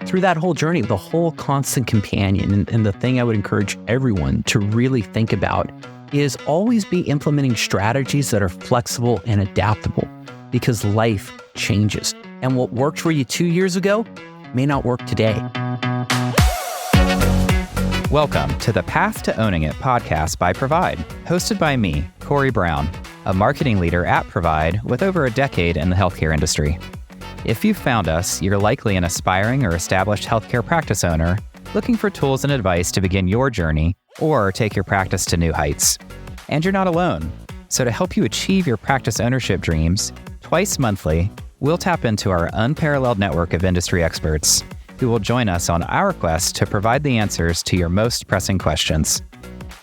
through that whole journey, the whole constant companion, and the thing I would encourage everyone to really think about is always be implementing strategies that are flexible and adaptable, because life changes. And what worked for you 2 years ago may not work today. Welcome to the Path to Owning It podcast by Provide, hosted by me, Corey Brown, a marketing leader at Provide with over a decade in the healthcare industry. If you've found us, you're likely an aspiring or established healthcare practice owner looking for tools and advice to begin your journey or take your practice to new heights. And you're not alone. So to help you achieve your practice ownership dreams, twice monthly, we'll tap into our unparalleled network of industry experts who will join us on our quest to provide the answers to your most pressing questions.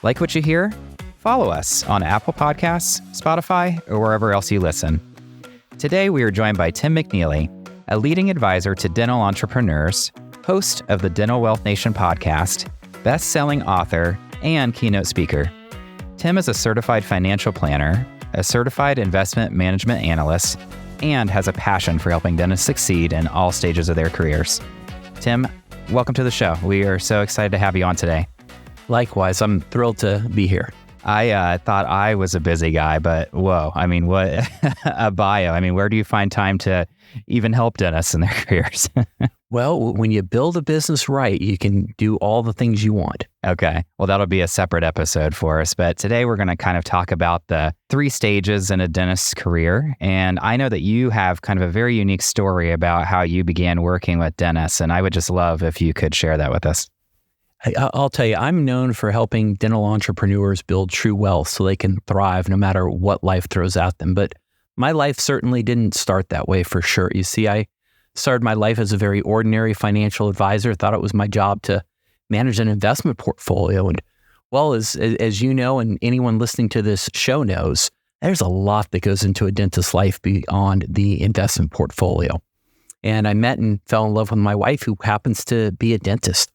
Like what you hear? Follow us on Apple Podcasts, Spotify, or wherever else you listen. Today, we are joined by Tim McNeely, a leading advisor to dental entrepreneurs, host of the Dental Wealth Nation podcast, best-selling author, and keynote speaker. Tim is a certified financial planner, a certified investment management analyst, and has a passion for helping dentists succeed in all stages of their careers. Tim, welcome to the show. We are so excited to have you on today. Likewise, I'm thrilled to be here. I thought I was a busy guy, but whoa, I mean, what a bio. I mean, where do you find time to even help dentists in their careers? Well, when you build a business right, you can do all the things you want. Okay. Well, that'll be a separate episode for us. But today we're going to kind of talk about the 3 stages in a dentist's career. And I know that you have kind of a very unique story about how you began working with dentists. And I would just love if you could share that with us. I'll tell you, I'm known for helping dental entrepreneurs build true wealth so they can thrive no matter what life throws at them. But my life certainly didn't start that way, for sure. You see, I started my life as a very ordinary financial advisor, thought it was my job to manage an investment portfolio. And well, as you know, and anyone listening to this show knows, there's a lot that goes into a dentist's life beyond the investment portfolio. And I met and fell in love with my wife, who happens to be a dentist.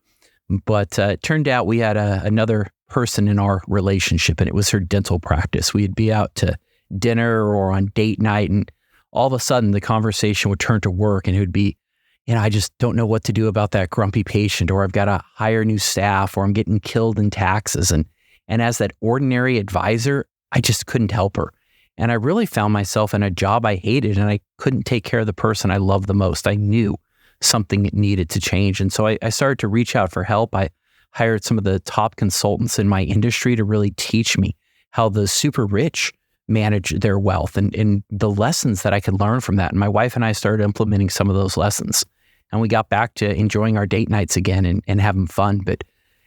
But it turned out we had another person in our relationship, and it was her dental practice. We'd be out to dinner or on date night, and all of a sudden the conversation would turn to work, and it would be, I just don't know what to do about that grumpy patient, or I've got to hire new staff, or I'm getting killed in taxes. And as that ordinary advisor, I just couldn't help her. And I really found myself in a job I hated, and I couldn't take care of the person I loved the most. I knew something needed to change. And so I started to reach out for help. I hired some of the top consultants in my industry to really teach me how the super rich manage their wealth and the lessons that I could learn from that. And my wife and I started implementing some of those lessons. And we got back to enjoying our date nights again and having fun. But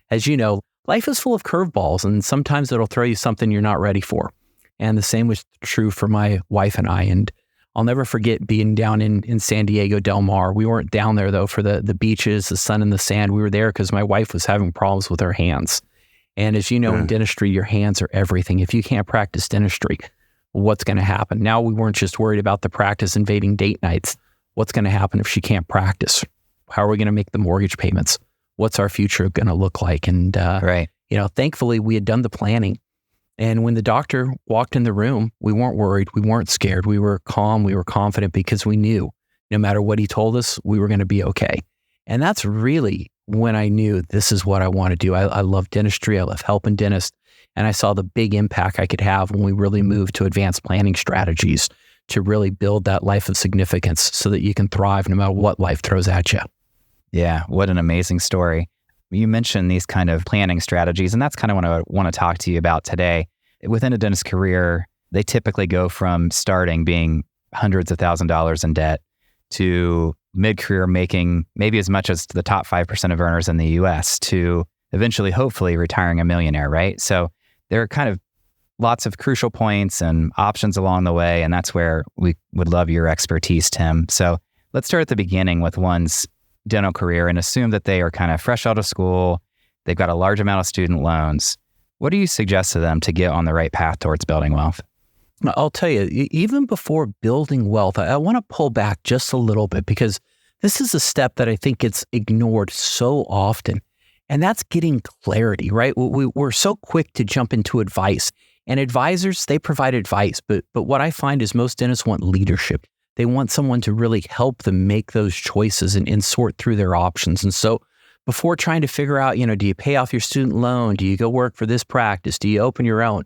as you know, life is full of curveballs, and sometimes it'll throw you something you're not ready for. And the same was true for my wife and I. And I'll never forget being down in San Diego Del Mar. We weren't down there, though, for the beaches, the sun and the sand. We were there because my wife was having problems with her hands. And as you know, in dentistry, your hands are everything. If you can't practice dentistry, what's going to happen? Now, we weren't just worried about the practice invading date nights. What's going to happen if she can't practice? How are we going to make the mortgage payments? What's our future going to look like? And, thankfully, we had done the planning. And when the doctor walked in the room, we weren't worried. We weren't scared. We were calm. We were confident because we knew no matter what he told us, we were going to be okay. And that's really when I knew this is what I want to do. I love dentistry. I love helping dentists. And I saw the big impact I could have when we really moved to advanced planning strategies to really build that life of significance so that you can thrive no matter what life throws at you. Yeah, what an amazing story. You mentioned these kind of planning strategies, and that's kind of what I want to talk to you about today. Within a dentist's career, they typically go from starting being hundreds of thousands of dollars in debt to mid-career making maybe as much as the top 5% of earners in the US to eventually, hopefully, retiring a millionaire, right? So there are kind of lots of crucial points and options along the way, and that's where we would love your expertise, Tim. So let's start at the beginning with one's dental career and assume that they are kind of fresh out of school. They've got a large amount of student loans. What do you suggest to them to get on the right path towards building wealth? I'll tell you, even before building wealth, I want to pull back just a little bit because this is a step that I think gets ignored so often, and that's getting clarity, right? We're so quick to jump into advice, and advisors, they provide advice, but what I find is most dentists want leadership. They want someone to really help them make those choices and sort through their options. And so before trying to figure out, do you pay off your student loan? Do you go work for this practice? Do you open your own?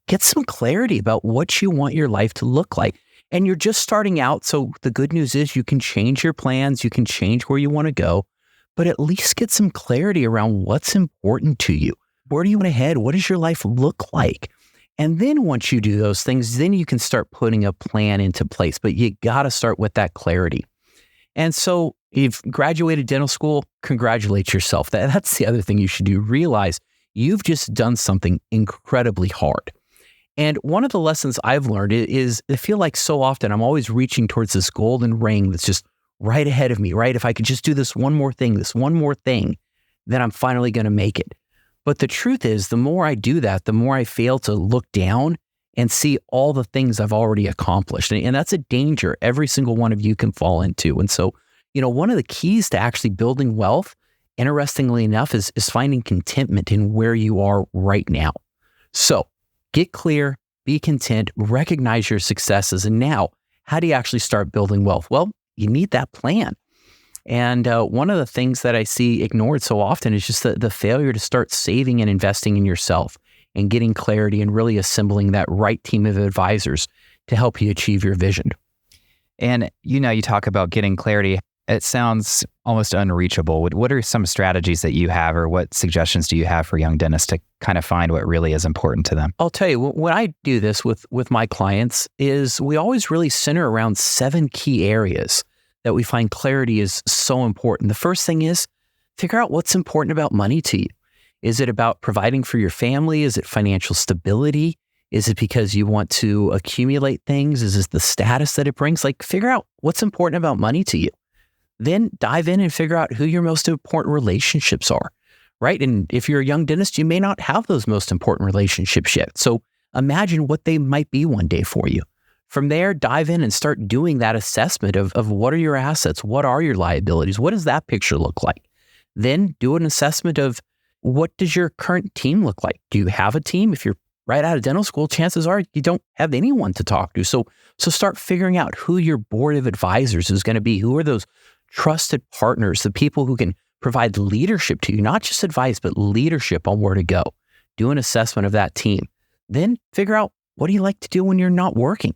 Get some clarity about what you want your life to look like. And you're just starting out. So the good news is you can change your plans. You can change where you want to go, but at least get some clarity around what's important to you. Where do you want to head? What does your life look like? And then once you do those things, then you can start putting a plan into place. But you got to start with that clarity. And so you've graduated dental school, congratulate yourself. That's the other thing you should do. Realize you've just done something incredibly hard. And one of the lessons I've learned is I feel like so often I'm always reaching towards this golden ring that's just right ahead of me, right? If I could just do this one more thing, then I'm finally going to make it. But the truth is, the more I do that, the more I fail to look down and see all the things I've already accomplished. And that's a danger every single one of you can fall into. And so, one of the keys to actually building wealth, interestingly enough, is finding contentment in where you are right now. So get clear, be content, recognize your successes. And now, how do you actually start building wealth? Well, you need that plan. And one of the things that I see ignored so often is just the failure to start saving and investing in yourself and getting clarity and really assembling that right team of advisors to help you achieve your vision. And you talk about getting clarity. It sounds almost unreachable. What are some strategies that you have, or what suggestions do you have for young dentists to kind of find what really is important to them? I'll tell you, when I do this with my clients, is we always really center around 7 key areas that we find clarity is so important. The first thing is figure out what's important about money to you. Is it about providing for your family? Is it financial stability? Is it because you want to accumulate things? Is it the status that it brings? Figure out what's important about money to you. Then dive in and figure out who your most important relationships are, right? And if you're a young dentist, you may not have those most important relationships yet. So imagine what they might be one day for you. From there, dive in and start doing that assessment of what are your assets? What are your liabilities? What does that picture look like? Then do an assessment of what does your current team look like? Do you have a team? If you're right out of dental school, chances are you don't have anyone to talk to. So start figuring out who your board of advisors is going to be. Who are those trusted partners, the people who can provide leadership to you, not just advice, but leadership on where to go. Do an assessment of that team. Then figure out, what do you like to do when you're not working?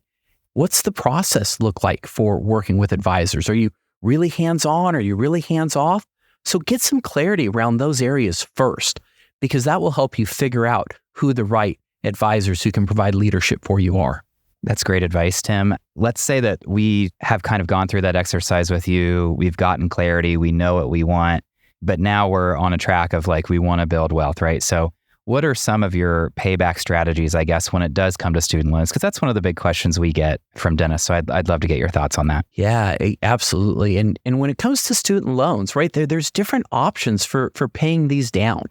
What's the process look like for working with advisors? Are you really hands-on? Are you really hands-off? So get some clarity around those areas first, because that will help you figure out who the right advisors who can provide leadership for you are. That's great advice, Tim. Let's say that we have kind of gone through that exercise with you. We've gotten clarity. We know what we want, but now we're on a track of we want to build wealth, right? So what are some of your payback strategies, I guess, when it does come to student loans? Because that's one of the big questions we get from dentists. So I'd love to get your thoughts on that. Yeah, absolutely. And when it comes to student loans, right, there's different options for paying these down,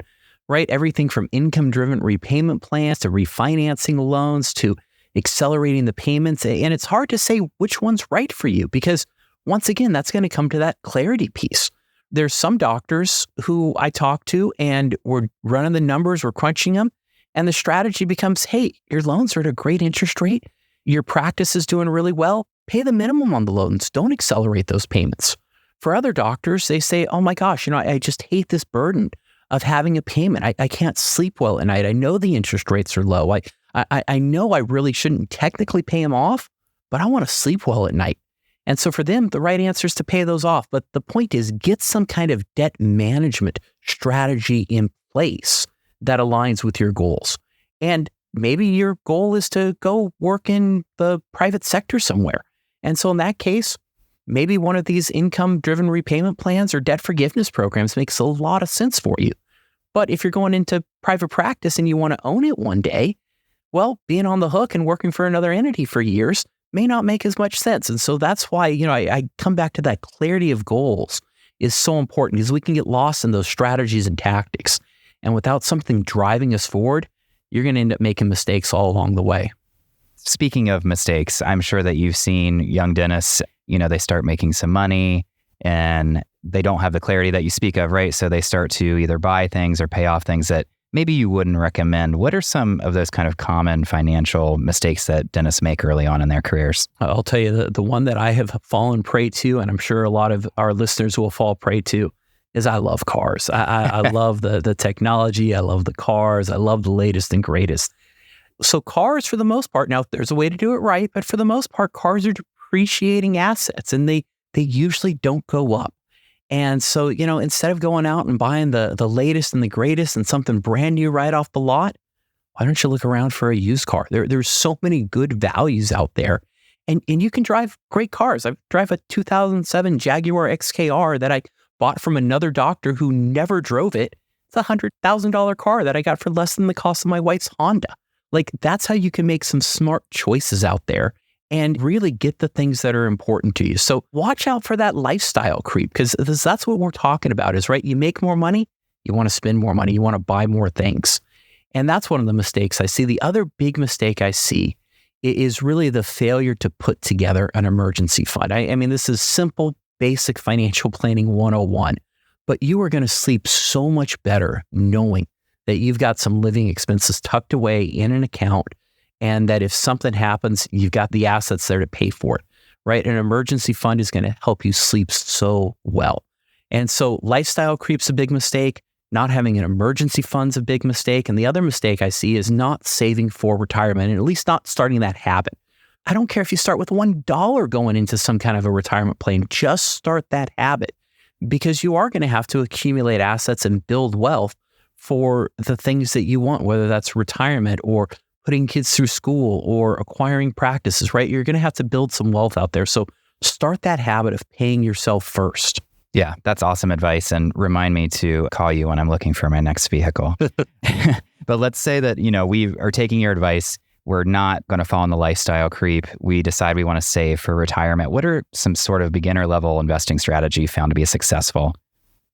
right? Everything from income-driven repayment plans to refinancing loans to accelerating the payments. And it's hard to say which one's right for you because, once again, that's going to come to that clarity piece. There's some doctors who I talk to and we're running the numbers, we're crunching them, and the strategy becomes, hey, your loans are at a great interest rate. Your practice is doing really well. Pay the minimum on the loans. Don't accelerate those payments. For other doctors, they say, oh my gosh, I just hate this burden of having a payment. I can't sleep well at night. I know the interest rates are low. I know I really shouldn't technically pay them off, but I want to sleep well at night. And so for them, the right answer is to pay those off. But the point is, get some kind of debt management strategy in place that aligns with your goals. And maybe your goal is to go work in the private sector somewhere. And so in that case, maybe one of these income-driven repayment plans or debt forgiveness programs makes a lot of sense for you. But if you're going into private practice and you want to own it one day, well, being on the hook and working for another entity for years may not make as much sense. And so that's why, I come back to that clarity of goals is so important, because we can get lost in those strategies and tactics. And without something driving us forward, you're going to end up making mistakes all along the way. Speaking of mistakes, I'm sure that you've seen young dentists, they start making some money and they don't have the clarity that you speak of, right? So they start to either buy things or pay off things that maybe you wouldn't recommend. What are some of those kind of common financial mistakes that dentists make early on in their careers? I'll tell you, the one that I have fallen prey to, and I'm sure a lot of our listeners will fall prey to, is I love cars. I love the technology. I love the cars. I love the latest and greatest. So cars, for the most part, now there's a way to do it right, but for the most part, cars are depreciating assets, and they usually don't go up. And so, instead of going out and buying the latest and the greatest and something brand new right off the lot, why don't you look around for a used car? There's so many good values out there, and you can drive great cars. I drive a 2007 Jaguar XKR that I bought from another doctor who never drove it. It's a $100,000 car that I got for less than the cost of my wife's Honda. Like, that's how you can make some smart choices out there and really get the things that are important to you. So watch out for that lifestyle creep, because that's what we're talking about is, right? You make more money, you want to spend more money, you want to buy more things. And that's one of the mistakes I see. The other big mistake I see is really the failure to put together an emergency fund. I mean, this is simple, basic financial planning 101, but you are going to sleep so much better knowing that you've got some living expenses tucked away in an account, and that if something happens, you've got the assets there to pay for it, right? An emergency fund is going to help you sleep so well. And so lifestyle creep's a big mistake. Not having an emergency fund's a big mistake. And the other mistake I see is not saving for retirement, and at least not starting that habit. I don't care if you start with $1 going into some kind of a retirement plan, just start that habit, because you are going to have to accumulate assets and build wealth for the things that you want, whether that's retirement or putting kids through school or acquiring practices, right? You're going to have to build some wealth out there. So start that habit of paying yourself first. Yeah, that's awesome advice. And remind me to call you when I'm looking for my next vehicle. But let's say that, we are taking your advice. We're not going to fall in the lifestyle creep. We decide we want to save for retirement. What are some sort of beginner level investing strategy found to be successful?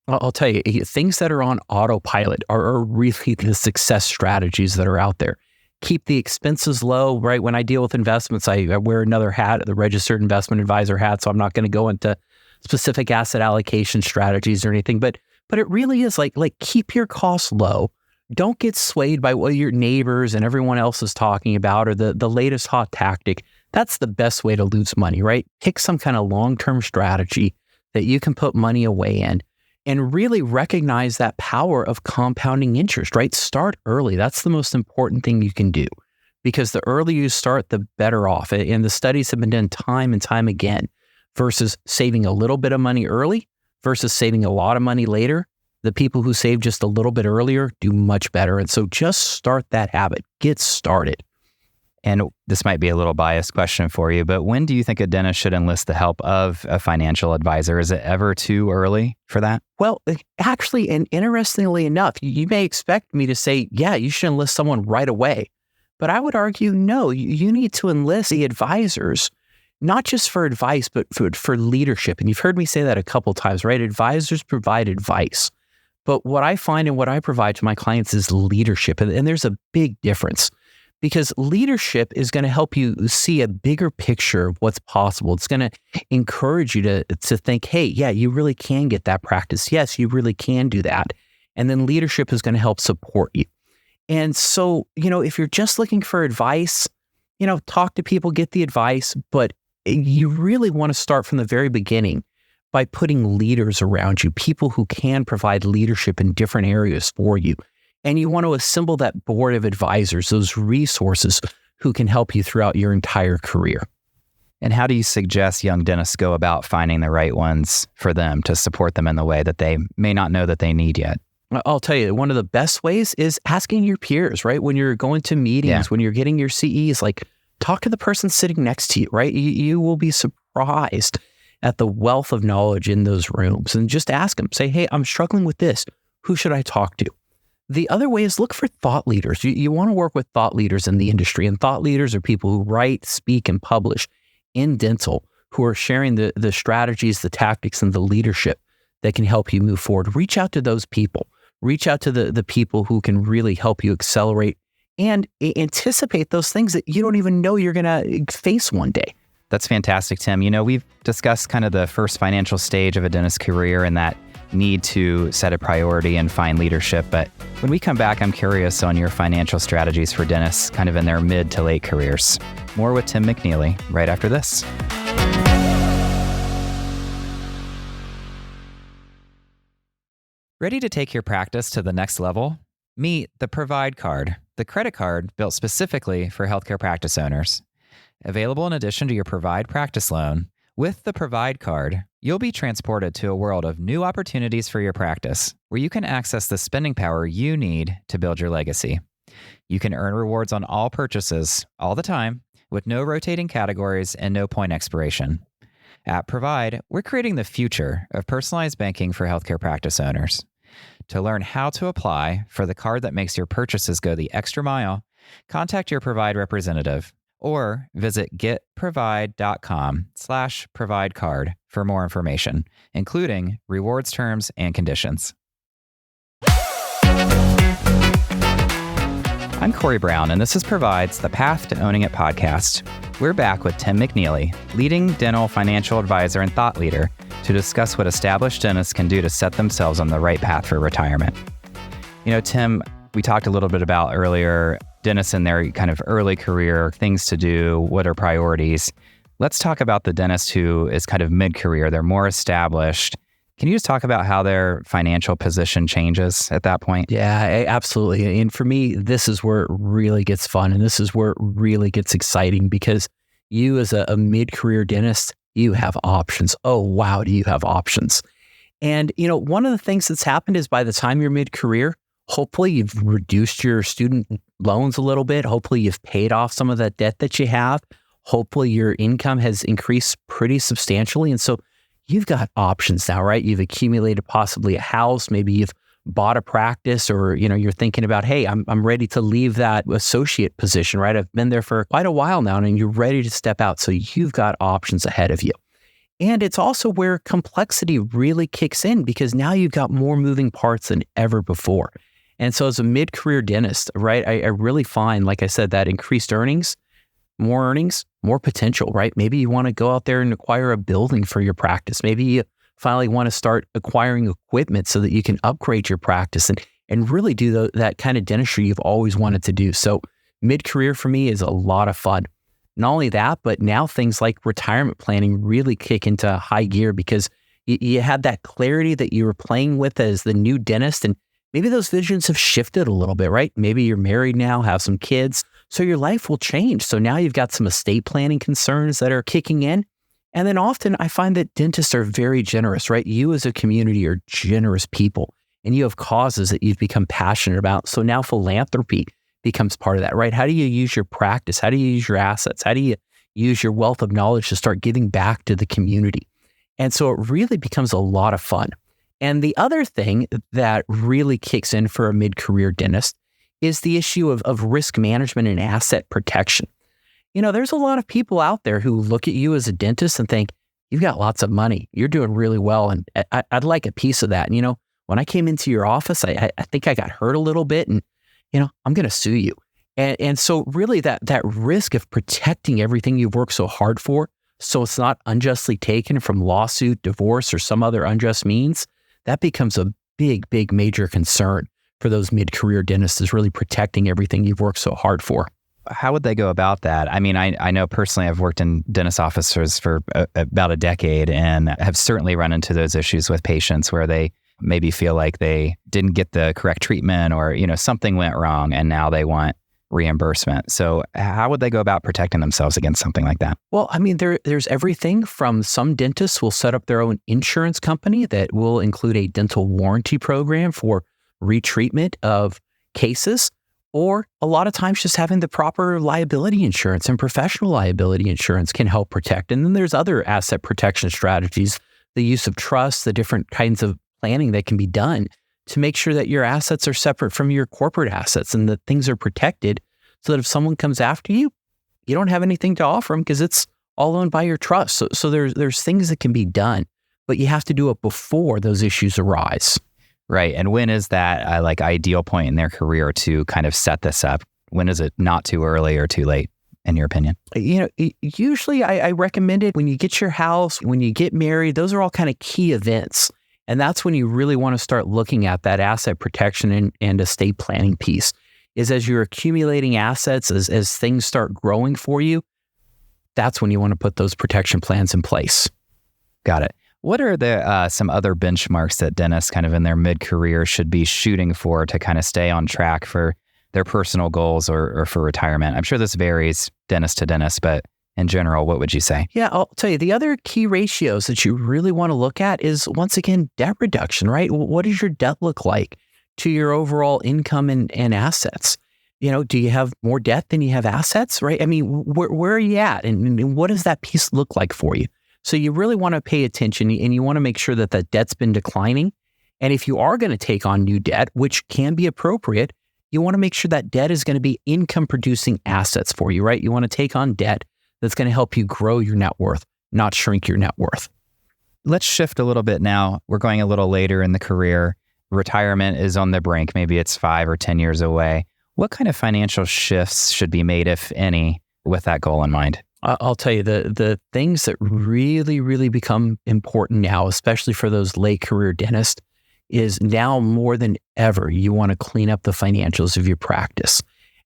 I'll tell you, things that are on autopilot are really the success strategies that are out there. Keep the expenses low, right? When I deal with investments, I wear another hat, the registered investment advisor hat, so I'm not going to go into specific asset allocation strategies or anything, but it really is like keep your costs low. Don't get swayed by what your neighbors and everyone else is talking about or the latest hot tactic. That's the best way to lose money, right? Pick some kind of long-term strategy that you can put money away in, and really recognize that power of compounding interest, right? Start early. That's the most important thing you can do, because the earlier you start, the better off. And the studies have been done time and time again, versus saving a little bit of money early versus saving a lot of money later. The people who save just a little bit earlier do much better. And so just start that habit. Get started. And this might be a little biased question for you, but when do you think a dentist should enlist the help of a financial advisor? Is it ever too early for that? Well, actually, and interestingly enough, you may expect me to say, yeah, you should enlist someone right away. But I would argue, no, you need to enlist the advisors, not just for advice, but for leadership. And you've heard me say that a couple of times, right? Advisors provide advice. But what I find and what I provide to my clients is leadership. And there's a big difference. Because leadership is going to help you see a bigger picture of what's possible. It's going to encourage you to think, hey, yeah, you really can get that practice. Yes, you really can do that. And then leadership is going to help support you. And so, if you're just looking for advice, talk to people, get the advice, but you really want to start from the very beginning by putting leaders around you, people who can provide leadership in different areas for you. And you want to assemble that board of advisors, those resources who can help you throughout your entire career. And how do you suggest young dentists go about finding the right ones for them to support them in the way that they may not know that they need yet? I'll tell you, one of the best ways is asking your peers, right? When you're going to meetings, when you're getting your CEs, talk to the person sitting next to you, right? You will be surprised at the wealth of knowledge in those rooms, and just ask them, say, hey, I'm struggling with this. Who should I talk to? The other way is look for thought leaders. You want to work with thought leaders in the industry, and thought leaders are people who write, speak, and publish in dental, who are sharing the strategies, the tactics, and the leadership that can help you move forward. Reach out to those people. Reach out to the people who can really help you accelerate and anticipate those things that you don't even know you're going to face one day. That's fantastic, Tim. We've discussed kind of the first financial stage of a dentist's career, and that need to set a priority and find leadership. But when we come back, I'm curious on your financial strategies for dentists kind of in their mid to late careers. More with Tim McNeely right after this. Ready to take your practice to the next level? Meet the Provide Card, the credit card built specifically for healthcare practice owners. Available in addition to your Provide practice loan, with the Provide Card, you'll be transported to a world of new opportunities for your practice, where you can access the spending power you need to build your legacy. You can earn rewards on all purchases, all the time, with no rotating categories and no point expiration. At Provide, we're creating the future of personalized banking for healthcare practice owners. To learn how to apply for the card that makes your purchases go the extra mile, contact your Provide representative or visit getprovide.com/providecard for more information, including rewards terms and conditions. I'm Corey Brown, and this is Provide's The Path to Owning It podcast. We're back with Tim McNeely, leading dental financial advisor and thought leader, to discuss what established dentists can do to set themselves on the right path for retirement. You know, Tim, we talked a little bit about earlier, dentists in their kind of early career, things to do, what are priorities. Let's talk about the dentist who is kind of mid-career. They're more established. Can you just talk about how their financial position changes at that point? Yeah, absolutely. And for me, this is where it really gets fun. And this is where it really gets exciting, because you as a mid-career dentist, you have options. Oh, wow, do you have options? And, you know, one of the things that's happened is by the time you're mid-career, hopefully you've reduced your student loans a little bit. Hopefully you've paid off some of that debt that you have. Hopefully your income has increased pretty substantially. And so you've got options now, right? You've accumulated possibly a house. Maybe you've bought a practice, or, you know, you're thinking about, hey, I'm ready to leave that associate position, right? I've been there for quite a while now, and you're ready to step out. So you've got options ahead of you. And it's also where complexity really kicks in, because now you've got more moving parts than ever before. And so as a mid-career dentist, right, I really find, like I said, that increased earnings, more potential, right? Maybe you want to go out there and acquire a building for your practice. Maybe you finally want to start acquiring equipment so that you can upgrade your practice and really do that kind of dentistry you've always wanted to do. So mid-career for me is a lot of fun. Not only that, but now things like retirement planning really kick into high gear, because you had that clarity that you were playing with as the new dentist, and maybe those visions have shifted a little bit, right? Maybe you're married now, have some kids, so your life will change. So now you've got some estate planning concerns that are kicking in. And then often I find that dentists are very generous, right? You as a community are generous people, and you have causes that you've become passionate about. So now philanthropy becomes part of that, right? How do you use your practice? How do you use your assets? How do you use your wealth of knowledge to start giving back to the community? And so it really becomes a lot of fun. And the other thing that really kicks in for a mid-career dentist is the issue of risk management and asset protection. You know, there's a lot of people out there who look at you as a dentist and think, you've got lots of money, you're doing really well, and I'd like a piece of that. And, you know, when I came into your office, I think I got hurt a little bit, and, you know, I'm going to sue you. And so really that risk of protecting everything you've worked so hard for, so it's not unjustly taken from lawsuit, divorce, or some other unjust means, that becomes a big major concern for those mid-career dentists, is really protecting everything you've worked so hard for. How would they go about that? I mean, I know personally I've worked in dentist offices for about a decade, and have certainly run into those issues with patients where they maybe feel like they didn't get the correct treatment, or, you know, something went wrong and now they want reimbursement. So how would they go about protecting themselves against something like that? Well, I mean, there's everything from some dentists will set up their own insurance company that will include a dental warranty program for retreatment of cases, or a lot of times just having the proper liability insurance and professional liability insurance can help protect. And then there's other asset protection strategies, the use of trust, the different kinds of planning that can be done to make sure that your assets are separate from your corporate assets and that things are protected, so that if someone comes after you, you don't have anything to offer them because it's all owned by your trust. So there's things that can be done, but you have to do it before those issues arise. Right. And when is that like ideal point in their career to kind of set this up? When is it not too early or too late, in your opinion? You know, usually I recommend it when you get your house, when you get married. Those are all kind of key events. And that's when you really want to start looking at that asset protection and estate planning piece. Is as you're accumulating assets, as things start growing for you, that's when you want to put those protection plans in place. Got it. What are the some other benchmarks that dentists kind of in their mid-career should be shooting for to kind of stay on track for their personal goals or for retirement? I'm sure this varies dentist to dentist, but in general, what would you say? Yeah, I'll tell you, the other key ratios that you really want to look at is, once again, debt reduction, right? What does your debt look like to your overall income and assets? Do you have more debt than you have assets, right? I mean, where are you at? And what does that piece look like for you? So you really want to pay attention, and you want to make sure that that debt's been declining. And if you are going to take on new debt, which can be appropriate, you want to make sure that debt is going to be income producing assets for you, right? You want to take on debt that's going to help you grow your net worth, not shrink your net worth. Let's shift a little bit now. We're going a little later in the career. Retirement is on the brink. Maybe it's 5 or 10 years away. What kind of financial shifts should be made, if any, with that goal in mind? I'll tell you, the things that really, really become important now, especially for those late career dentists, is now more than ever, you want to clean up the financials of your practice.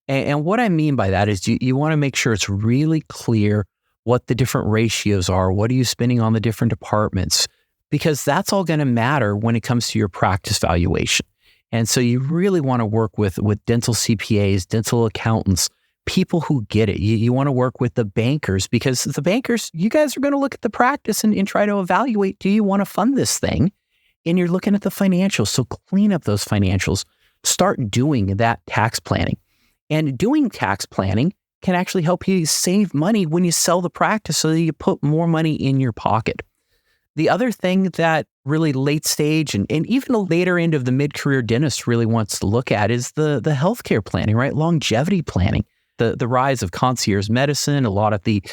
And what I mean by that is you want to make sure it's really clear what the different ratios are. What are you spending on the different departments? Because that's all going to matter when it comes to your practice valuation. And so you really want to work with dental CPAs, dental accountants, people who get it. You want to work with the bankers, because the bankers, you guys are going to look at the practice and try to evaluate, do you want to fund this thing? And you're looking at the financials. So clean up those financials. Start doing that tax planning. And doing tax planning can actually help you save money when you sell the practice, so that you put more money in your pocket. The other thing that really late stage and even the later end of the mid-career dentist really wants to look at is the healthcare planning, right? Longevity planning, the rise of concierge medicine, a lot of the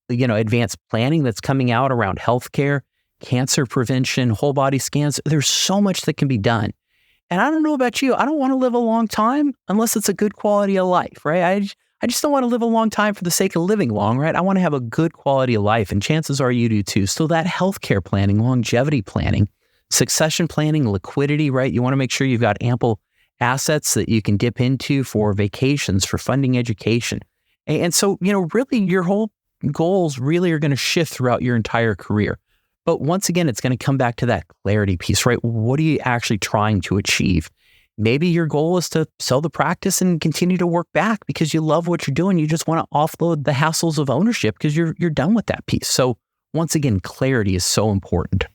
advanced planning that's coming out around healthcare, cancer prevention, whole body scans. There's so much that can be done. And I don't know about you, I don't want to live a long time unless it's a good quality of life, right? I just don't want to live a long time for the sake of living long, right? I want to have a good quality of life, and chances are you do too. So that healthcare planning, longevity planning, succession planning, liquidity, right? You want to make sure you've got ample assets that you can dip into for vacations, for funding education. And so, really your whole goals really are going to shift throughout your entire career. But once again, it's going to come back to that clarity piece, right? What are you actually trying to achieve? Maybe your goal is to sell the practice and continue to work back because you love what you're doing. You just want to offload the hassles of ownership because you're done with that piece. So once again, clarity is so important.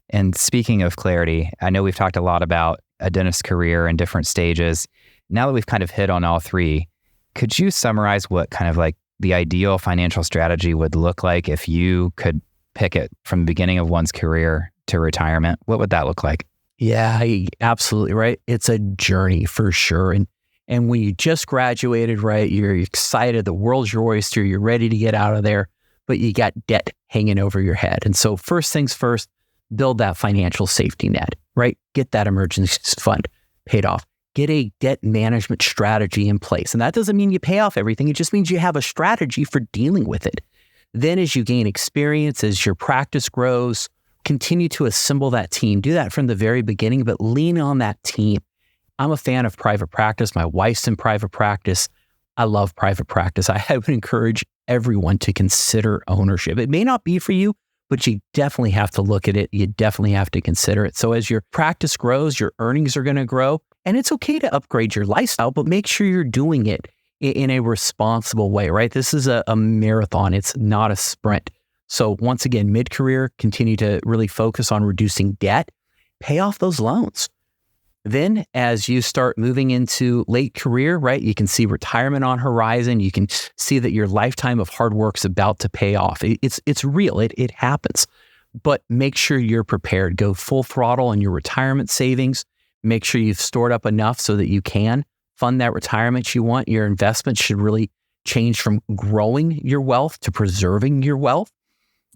And speaking of clarity, I know we've talked a lot about a dentist's career in different stages. Now that we've kind of hit on all three, could you summarize what kind of like the ideal financial strategy would look like if you could pick it from the beginning of one's career to retirement? What would that look like? Yeah, absolutely right. It's a journey for sure. And when you just graduated, right, you're excited, the world's your oyster, you're ready to get out of there, but you got debt hanging over your head. And so first things first, build that financial safety net, right? Get that emergency fund paid off. Get a debt management strategy in place. And that doesn't mean you pay off everything. It just means you have a strategy for dealing with it. Then as you gain experience, as your practice grows, continue to assemble that team. Do that from the very beginning, but lean on that team. I'm a fan of private practice. My wife's in private practice. I love private practice. I would encourage everyone to consider ownership. It may not be for you, but you definitely have to look at it. You definitely have to consider it. So as your practice grows, your earnings are going to grow, and it's okay to upgrade your lifestyle, but make sure you're doing it in a responsible way, right? This is a marathon. It's not a sprint. So once again, mid-career, continue to really focus on reducing debt, pay off those loans. Then as you start moving into late career, right, you can see retirement on horizon. You can see that your lifetime of hard work's about to pay off. It's real. It happens. But make sure you're prepared. Go full throttle on your retirement savings. Make sure you've stored up enough so that you can fund that retirement you want. Your investment should really change from growing your wealth to preserving your wealth.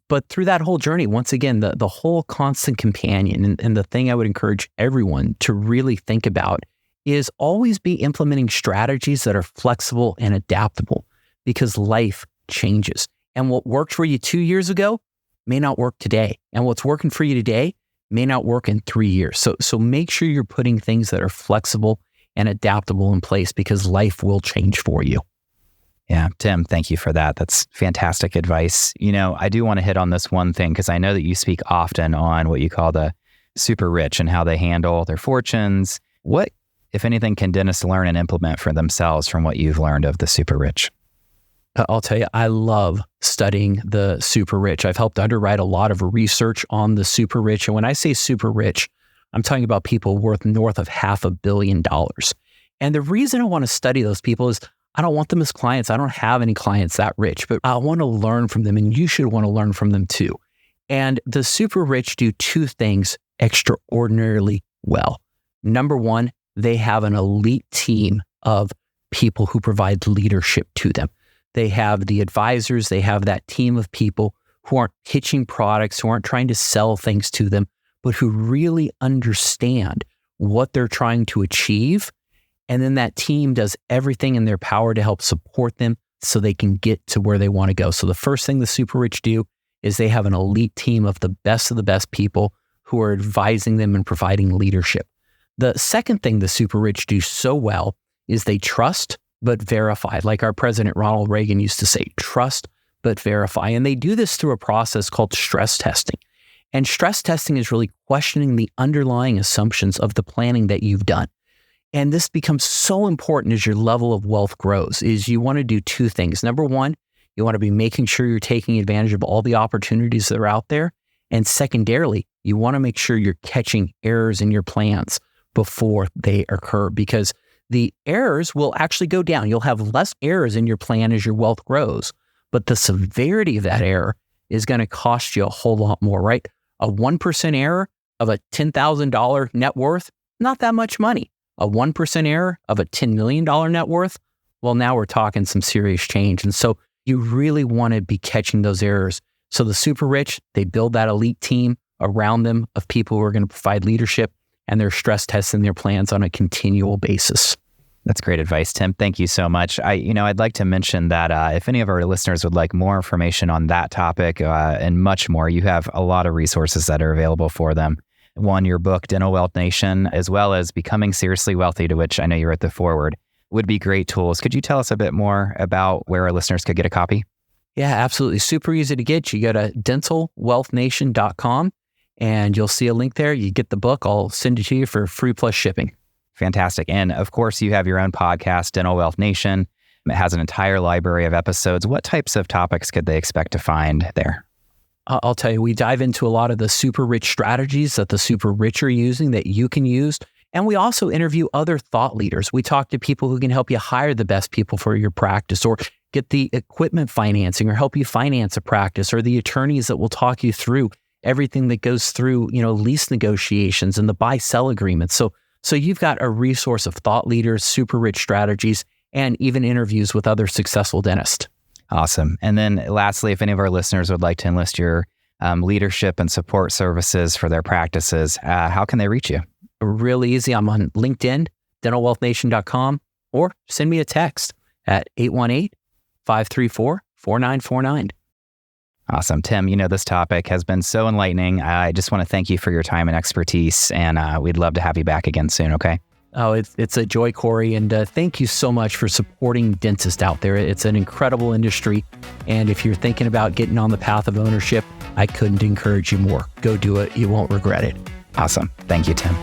But through that whole journey, once again, the whole constant companion and the thing I would encourage everyone to really think about is always be implementing strategies that are flexible and adaptable, because life changes. And what worked for you 2 years ago may not work today. And what's working for you today may not work in 3 years. So make sure you're putting things that are flexible and adaptable in place because life will change for you. Yeah, Tim, thank you for that. That's fantastic advice. I do want to hit on this one thing because I know that you speak often on what you call the super rich and how they handle their fortunes. What, if anything, can dentists learn and implement for themselves from what you've learned of the super rich? I'll tell you, I love studying the super rich. I've helped underwrite a lot of research on the super rich. And when I say super rich, I'm talking about people worth north of $500 million. And the reason I want to study those people is I don't want them as clients. I don't have any clients that rich, but I want to learn from them, and you should want to learn from them too. And the super rich do two things extraordinarily well. Number one, they have an elite team of people who provide leadership to them. They have the advisors, they have that team of people who aren't pitching products, who aren't trying to sell things to them, but who really understand what they're trying to achieve. And then that team does everything in their power to help support them so they can get to where they want to go. So the first thing the super rich do is they have an elite team of the best people who are advising them and providing leadership. The second thing the super rich do so well is they trust but verify. Like our President Ronald Reagan used to say, trust but verify. And they do this through a process called stress testing. And stress testing is really questioning the underlying assumptions of the planning that you've done. And this becomes so important as your level of wealth grows, is you want to do two things. Number one, you want to be making sure you're taking advantage of all the opportunities that are out there. And secondarily, you want to make sure you're catching errors in your plans before they occur, because the errors will actually go down. You'll have less errors in your plan as your wealth grows, but the severity of that error is going to cost you a whole lot more, right? A 1% error of a $10,000 net worth, not that much money. A 1% error of a $10 million net worth, well, now we're talking some serious change. And so you really want to be catching those errors. So the super rich, they build that elite team around them of people who are going to provide leadership, and they're stress testing their plans on a continual basis. That's great advice, Tim. Thank you so much. I'd like to mention that if any of our listeners would like more information on that topic and much more, you have a lot of resources that are available for them. One, your book, Dental Wealth Nation, as well as Becoming Seriously Wealthy, to which I know you wrote the foreword, would be great tools. Could you tell us a bit more about where our listeners could get a copy? Yeah, absolutely. Super easy to get. You go to dentalwealthnation.com and you'll see a link there. You get the book. I'll send it to you for free plus shipping. Fantastic. And of course, you have your own podcast, Dental Wealth Nation. It has an entire library of episodes. What types of topics could they expect to find there? I'll tell you, we dive into a lot of the super rich strategies that the super rich are using that you can use. And we also interview other thought leaders. We talk to people who can help you hire the best people for your practice, or get the equipment financing, or help you finance a practice, or the attorneys that will talk you through everything that goes through, lease negotiations and the buy-sell agreements. So you've got a resource of thought leaders, super rich strategies, and even interviews with other successful dentists. Awesome. And then lastly, if any of our listeners would like to enlist your leadership and support services for their practices, how can they reach you? Really easy. I'm on LinkedIn, dentalwealthnation.com, or send me a text at 818-534-4949. Awesome. Tim, this topic has been so enlightening. I just want to thank you for your time and expertise, and we'd love to have you back again soon, okay? Oh, it's a joy, Corey, and thank you so much for supporting dentists out there. It's an incredible industry, and if you're thinking about getting on the path of ownership, I couldn't encourage you more. Go do it. You won't regret it. Awesome. Thank you, Tim.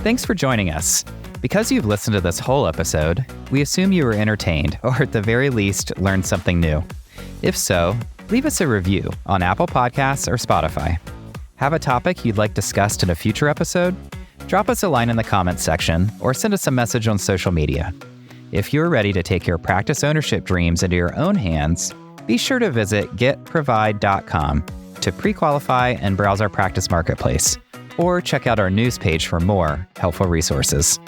Thanks for joining us. Because you've listened to this whole episode, we assume you were entertained, or at the very least, learned something new. If so, leave us a review on Apple Podcasts or Spotify. Have a topic you'd like discussed in a future episode? Drop us a line in the comments section or send us a message on social media. If you're ready to take your practice ownership dreams into your own hands, be sure to visit getprovide.com to pre-qualify and browse our practice marketplace, or check out our news page for more helpful resources.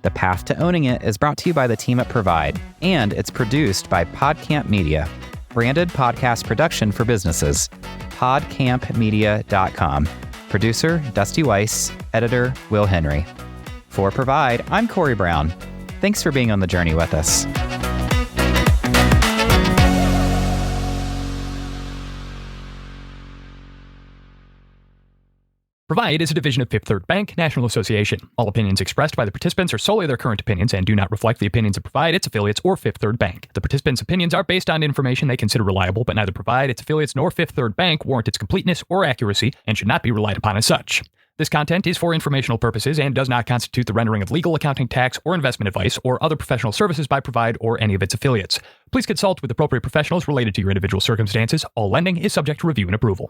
The Path to Owning It is brought to you by the team at Provide, and it's produced by PodCamp Media, branded podcast production for businesses. podcampmedia.com. Producer, Dusty Weiss. Editor, Will Henry. For Provide, I'm Corey Brown. Thanks for being on the journey with us. Provide is a division of Fifth Third Bank, National Association. All opinions expressed by the participants are solely their current opinions and do not reflect the opinions of Provide, its affiliates, or Fifth Third Bank. The participants' opinions are based on information they consider reliable, but neither Provide, its affiliates, nor Fifth Third Bank warrant its completeness or accuracy and should not be relied upon as such. This content is for informational purposes and does not constitute the rendering of legal, accounting, tax, or investment advice or other professional services by Provide or any of its affiliates. Please consult with appropriate professionals related to your individual circumstances. All lending is subject to review and approval.